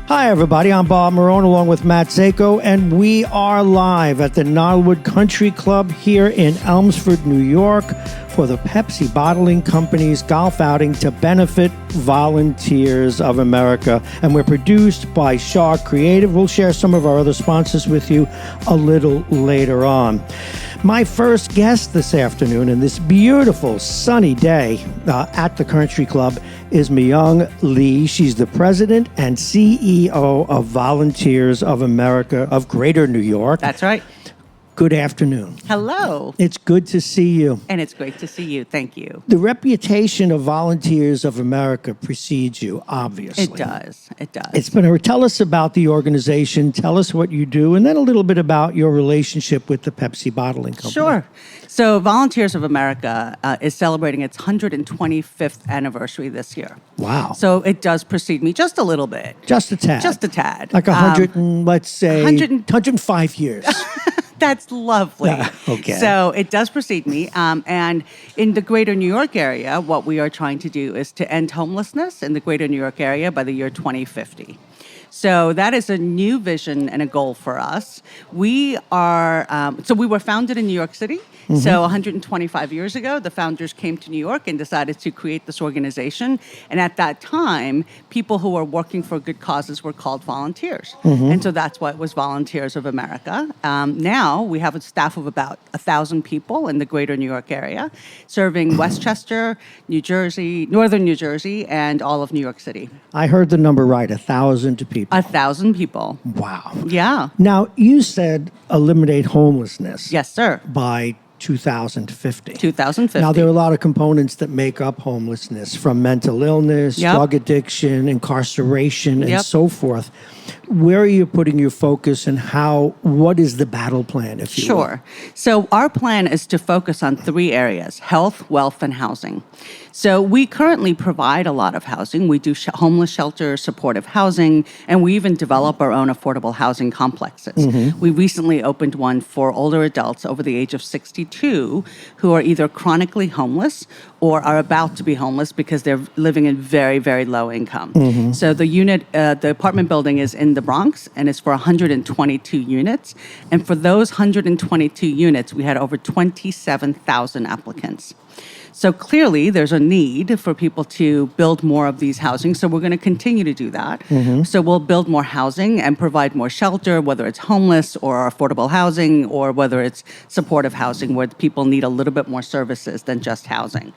Hi, everybody. I'm Bob Marone along with Matt Zako, and we are live at the Norwood Country Club here in Elmsford, New York, for the Pepsi Bottling Company's golf outing to benefit Volunteers of America. And we're produced by Shark Creative. We'll share some of our other sponsors with you a little later on. My first guest this afternoon, in this beautiful sunny day at the Country Club, is Myung Lee. She's the president and CEO of Volunteers of America of Greater New York. That's right. Good afternoon. Hello. It's good to see you. And it's great to see you. Thank you. The reputation of Volunteers of America precedes you, obviously. It does. It does. Tell us about the organization, tell us what you do, and then a little bit about your relationship with the Pepsi Bottling Company. Sure. So Volunteers of America is celebrating its 125th anniversary this year. Wow. So it does precede me just a little bit. Just a tad. Just a tad. Like 105 years. That's lovely. Okay. So it does precede me. And in the greater New York area, what we are trying to do is to end homelessness in the greater New York area by the year 2050. So that is a new vision and a goal for us. We are, so we were founded in New York City. Mm-hmm. So 125 years ago, the founders came to New York and decided to create this organization. And at that time, people who were working for good causes were called volunteers. Mm-hmm. And so that's why it was Volunteers of America. Now we have a staff of about 1,000 people in the greater New York area, serving Westchester, New Jersey, northern New Jersey, and all of New York City. I heard the number right, 1,000 people. 1,000 people. Wow. Yeah. Now, you said eliminate homelessness. Yes, sir. By 2050. 2050. Now, there are a lot of components that make up homelessness, from mental illness, drug addiction, incarceration, and so forth. Where are you putting your focus, and what is the battle plan, if you will? Sure. So our plan is to focus on 3 areas: health, wealth, and housing. So we currently provide a lot of housing. We do homeless shelter, supportive housing, and we even develop our own affordable housing complexes. Mm-hmm. We recently opened one for older adults over the age of 62 who are either chronically homeless or are about to be homeless because they're living in very, very low income. Mm-hmm. So the apartment building is in the Bronx, and it's for 122 units. And for those 122 units, we had over 27,000 applicants. So clearly, there's a need for people to build more of these housing. So we're going to continue to do that. Mm-hmm. So we'll build more housing and provide more shelter, whether it's homeless or affordable housing, or whether it's supportive housing, where people need a little bit more services than just housing.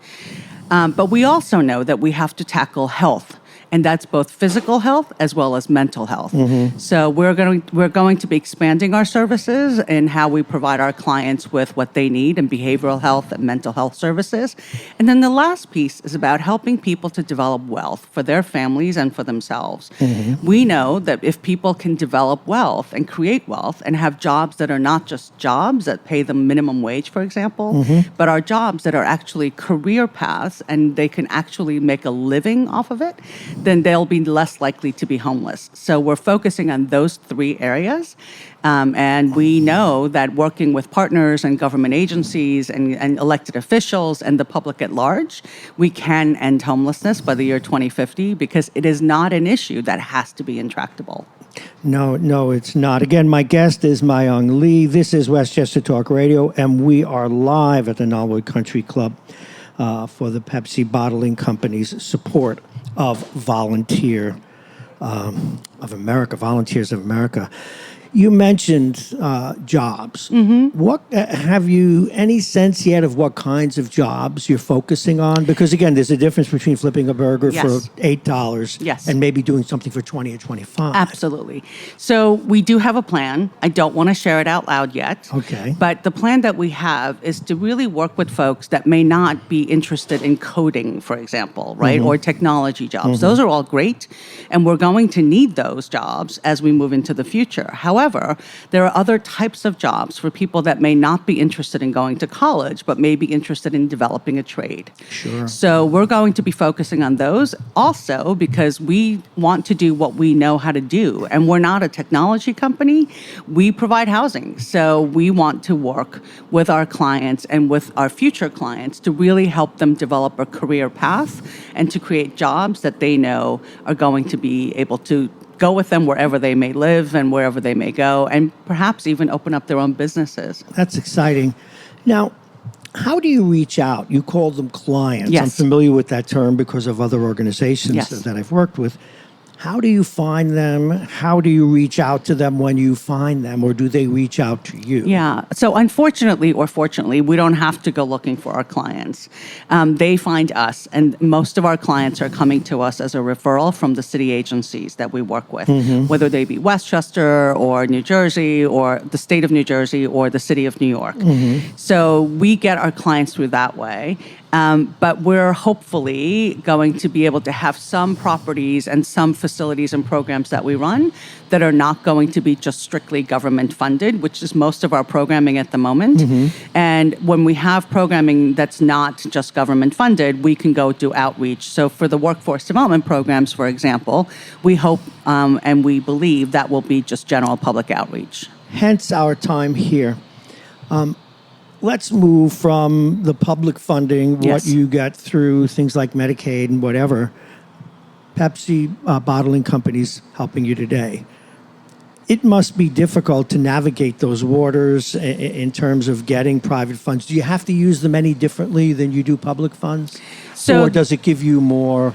But we also know that we have to tackle health. And that's both physical health as well as mental health. Mm-hmm. So we're going to be expanding our services and how we provide our clients with what they need in behavioral health and mental health services. And then the last piece is about helping people to develop wealth for their families and for themselves. Mm-hmm. We know that if people can develop wealth and create wealth and have jobs that are not just jobs that pay them minimum wage, for example, mm-hmm. but are jobs that are actually career paths and they can actually make a living off of it, then they'll be less likely to be homeless. So we're focusing on those 3 areas. And we know that working with partners and government agencies and elected officials and the public at large, we can end homelessness by the year 2050 because it is not an issue that has to be intractable. No, it's not. Again, my guest is Myung Lee. This is Westchester Talk Radio, and we are live at the Norwood Country Club for the Pepsi Bottling Company's support of Volunteers of America. You mentioned jobs. Mm-hmm. What have you any sense yet of what kinds of jobs you're focusing on? Because again, there's a difference between flipping a burger for $8 and maybe doing something for $20 or $25. Absolutely. So we do have a plan. I don't want to share it out loud yet. Okay. But the plan that we have is to really work with folks that may not be interested in coding, for example, right? Mm-hmm. Or technology jobs. Mm-hmm. Those are all great, and we're going to need those jobs as we move into the future. However, there are other types of jobs for people that may not be interested in going to college, but may be interested in developing a trade. Sure. So we're going to be focusing on those also because we want to do what we know how to do. And we're not a technology company. We provide housing. So we want to work with our clients and with our future clients to really help them develop a career path and to create jobs that they know are going to be able to go with them wherever they may live and wherever they may go, and perhaps even open up their own businesses. That's exciting. Now, how do you reach out? You call them clients. Yes. I'm familiar with that term because of other organizations Yes. that I've worked with. How do you find them? How do you reach out to them when you find them, or do they reach out to you? Yeah. So unfortunately or fortunately, we don't have to go looking for our clients. They find us, and most of our clients are coming to us as a referral from the city agencies that we work with, whether they be Westchester or New Jersey or the state of New Jersey or the city of New York. So we get our clients through that way. But we're hopefully going to be able to have some properties and some facilities and programs that we run that are not going to be just strictly government funded, which is most of our programming at the moment. And when we have programming that's not just government funded, we can go do outreach. So for the workforce development programs, for example, we hope and we believe that will be just general public outreach. Hence our time here. Let's move from the public funding, what Yes. you get through things like Medicaid and whatever, Pepsi bottling companies helping you today. It must be difficult to navigate those waters in terms of getting private funds. Do you have to use them any differently than you do public funds? So- or does it give you more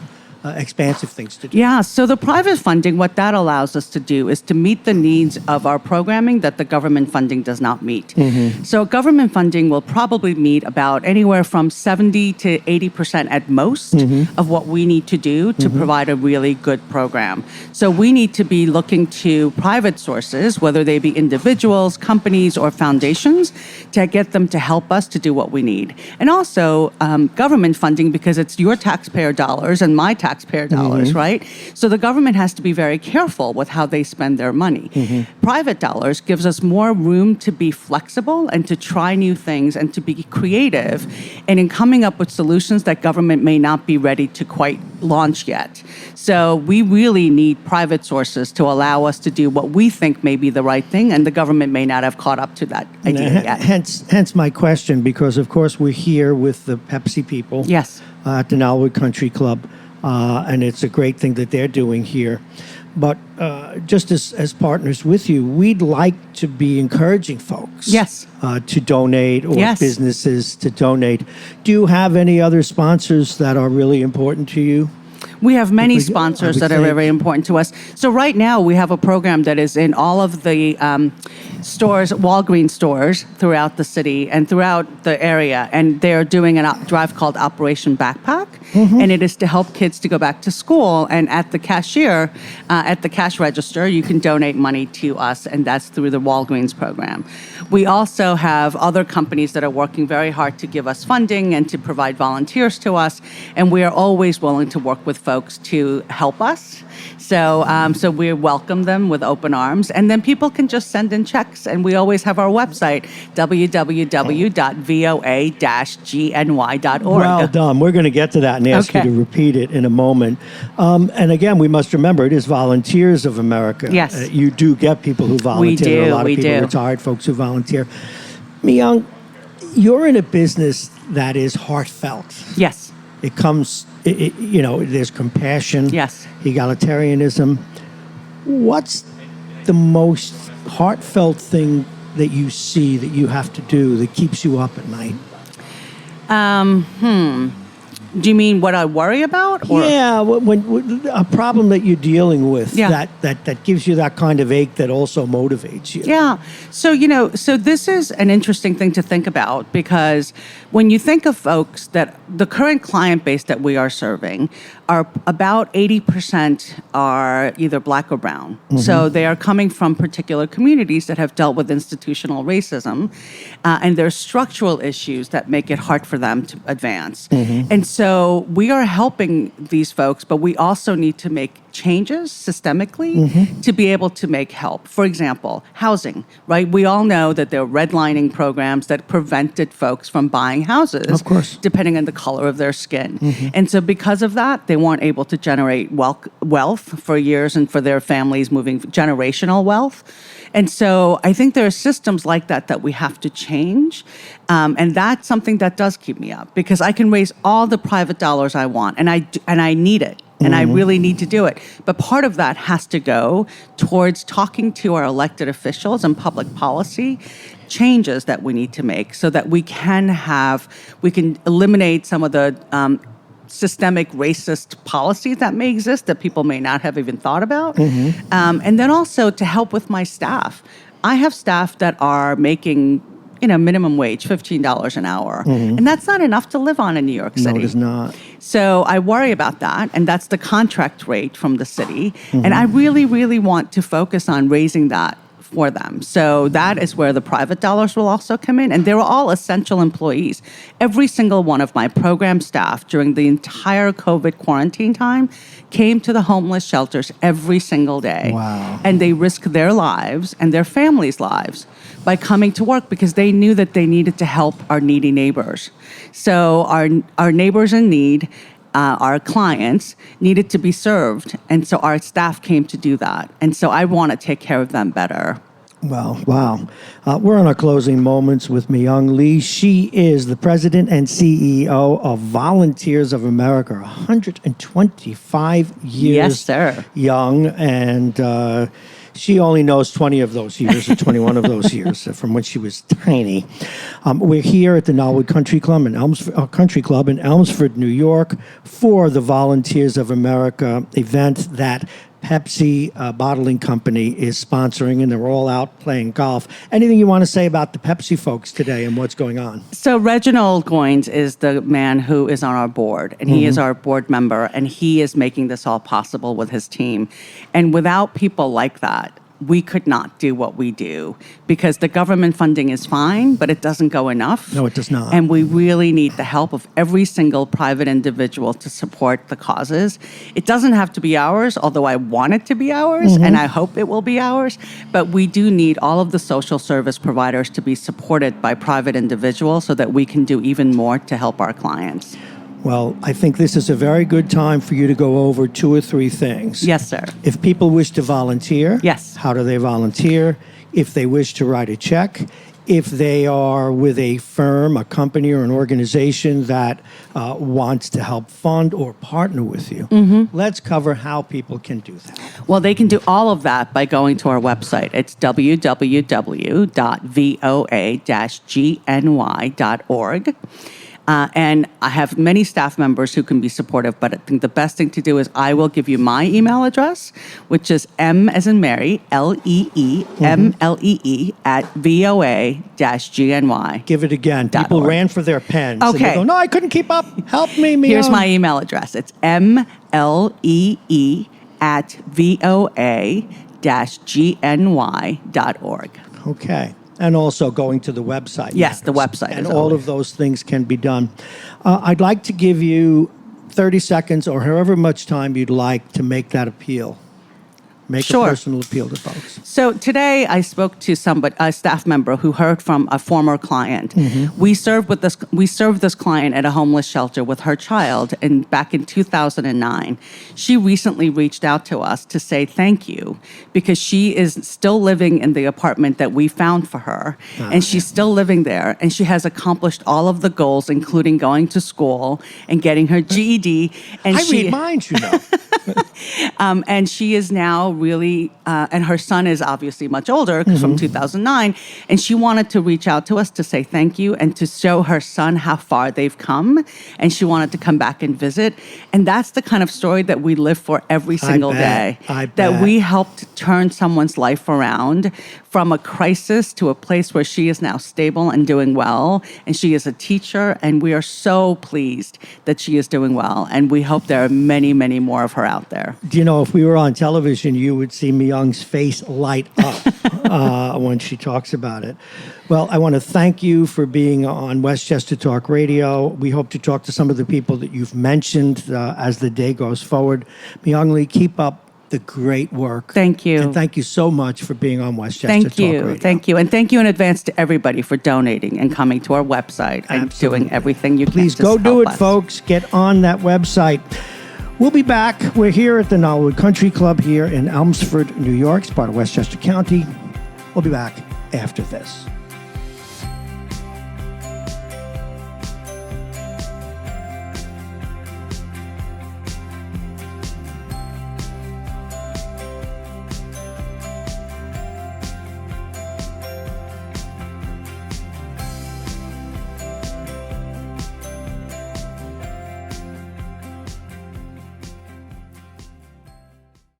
expansive things to do? Yeah, so the private funding, what that allows us to do is to meet the needs of our programming that the government funding does not meet. So government funding will probably meet about anywhere from 70 to 80% at most of what we need to do to provide a really good program. So we need to be looking to private sources, whether they be individuals, companies, or foundations, to get them to help us to do what we need. And also government funding, because it's your taxpayer dollars and my taxpayer dollars, right? So the government has to be very careful with how they spend their money. Private dollars gives us more room to be flexible and to try new things and to be creative and in coming up with solutions that government may not be ready to quite launch yet. So we really need private sources to allow us to do what we think may be the right thing, and the government may not have caught up to that idea yet. Hence my question, because of course we're here with the Pepsi people Yes. At the Nollywood Country Club, and it's a great thing that they're doing here. But just as partners with you, we'd like to be encouraging folks Yes. To donate, or Yes. businesses to donate. Do you have any other sponsors that are really important to you? We have many Because, I sponsors would that are think- very important to us. So right now we have a program that is in all of the stores, Walgreens stores throughout the city and throughout the area, and they're doing a drive called Operation Backpack, and it is to help kids to go back to school. And at the cashier, at the cash register, you can donate money to us, and that's through the Walgreens program. We also have other companies that are working very hard to give us funding and to provide volunteers to us, and we are always willing to work with folks to help us. So we welcome them with open arms, and then people can just send in checks, and we always have our website, www.voa-gny.org. Well done. We're going to get to that and ask you Okay. to repeat it in a moment. And again, we must remember it is Volunteers of America. Yes. You do get people who volunteer. There are a lot of we people, do. retired folks who volunteer. Myung, you're in a business that is heartfelt. Yes. It comes, there's compassion, Yes. egalitarianism. What's the most heartfelt thing that you see that you have to do that keeps you up at night? Do you mean what I worry about? Or? Yeah, when a problem that you're dealing with Yeah. that gives you that kind of ache that also motivates you. Yeah. So, so this is an interesting thing to think about, because when you think of folks that the current client base that we are serving are about 80% are either black or brown. So they are coming from particular communities that have dealt with institutional racism, and there's structural issues that make it hard for them to advance. And so we are helping these folks, but we also need to make changes systemically to be able to make help. For example, housing, right? We all know that there are redlining programs that prevented folks from buying houses, Of course. depending on the color of their skin. And so because of that, they weren't able to generate wealth for years, and for their families moving generational wealth. And so I think there are systems like that that we have to change. And that's something that does keep me up because I can raise all the private dollars I want, and I need it. And I really need to do it. But part of that has to go towards talking to our elected officials and public policy changes that we need to make so that we can eliminate some of the systemic racist policies that may exist that people may not have even thought about. And then also to help with my staff. I have staff that are making minimum wage, $15 an hour. And that's not enough to live on in New York City. No, it is not. So I worry about that, and that's the contract rate from the city. And I really, really want to focus on raising that for them. So that is where the private dollars will also come in. And they were all essential employees. Every single one of my program staff during the entire COVID quarantine time came to the homeless shelters every single day. Wow. And they risked their lives and their families' lives by coming to work because they knew that they needed to help our needy neighbors. So our neighbors in need, our clients needed to be served. And so our staff came to do that. And so I want to take care of them better. Well, wow. We're on our closing moments with Myung Lee. She is the president and CEO of Volunteers of America, 125 years Yes, sir. young, and she only knows 20 of those years, or 21 of those years, from when she was tiny. We're here at the Norwood Country Club in Elmsford, New York, for the Volunteers of America event that Pepsi Bottling Company is sponsoring, and they're all out playing golf. Anything you want to say about the Pepsi folks today and what's going on? So Reginald Goins is the man who is on our board, and he is our board member, and he is making this all possible with his team. And without people like that, we could not do what we do because the government funding is fine, but it doesn't go enough. No, it does not. And we really need the help of every single private individual to support the causes. It doesn't have to be ours, although I want it to be ours, and I hope it will be ours. But we do need all of the social service providers to be supported by private individuals so that we can do even more to help our clients. Well, I think this is a very good time for you to go over 2 or 3 things. Yes, sir. If people wish to volunteer, Yes. how do they volunteer? If they wish to write a check, if they are with a firm, a company, or an organization that wants to help fund or partner with you, let's cover how people can do that. Well, they can do all of that by going to our website. It's www.voa-gny.org. And I have many staff members who can be supportive, but I think the best thing to do is I will give you my email address, which is M as in Mary, LEEMLEE at VOA-GNY. Give it again. People .org. ran for their pens. Okay. And they go, no, I couldn't keep up. Help me, Myung. Here's my email address. It's MLEE at VOA-GNY.org. Okay. And also going to the website. Yes, the website. And is all always. of those things can be done. I'd like to give you 30 seconds or however much time you'd like to make that appeal. Make Sure. a personal appeal to folks. So today I spoke to a staff member who heard from a former client. We served this client at a homeless shelter with her child back in 2009. She recently reached out to us to say thank you because she is still living in the apartment that we found for her, and she's still living there, and she has accomplished all of the goals, including going to school and getting her GED. And I read minds, you know. and she is now really, and her son is obviously much older because from 2009, and she wanted to reach out to us to say thank you and to show her son how far they've come, and she wanted to come back and visit. And that's the kind of story that we live for every single day. I bet. That we helped turn someone's life around from a crisis to a place where she is now stable and doing well, and she is a teacher, and we are so pleased that she is doing well, and we hope there are many, many more of her out there. Do you know, if we were on television, you would see Myung's face light up when she talks about it. Well, I want to thank you for being on Westchester Talk Radio. We hope to talk to some of the people that you've mentioned as the day goes forward. Myung Lee, keep up the great work. Thank you. And thank you so much for being on Westchester Thank Talk Radio. you. Thank you. And thank you in advance to everybody for donating and coming to our website and doing everything you can. Please to go do help it, us. folks. Get on that website. We'll be back. We're here at the Norwood Country Club here in Elmsford, New York. It's part of Westchester County. We'll be back after this.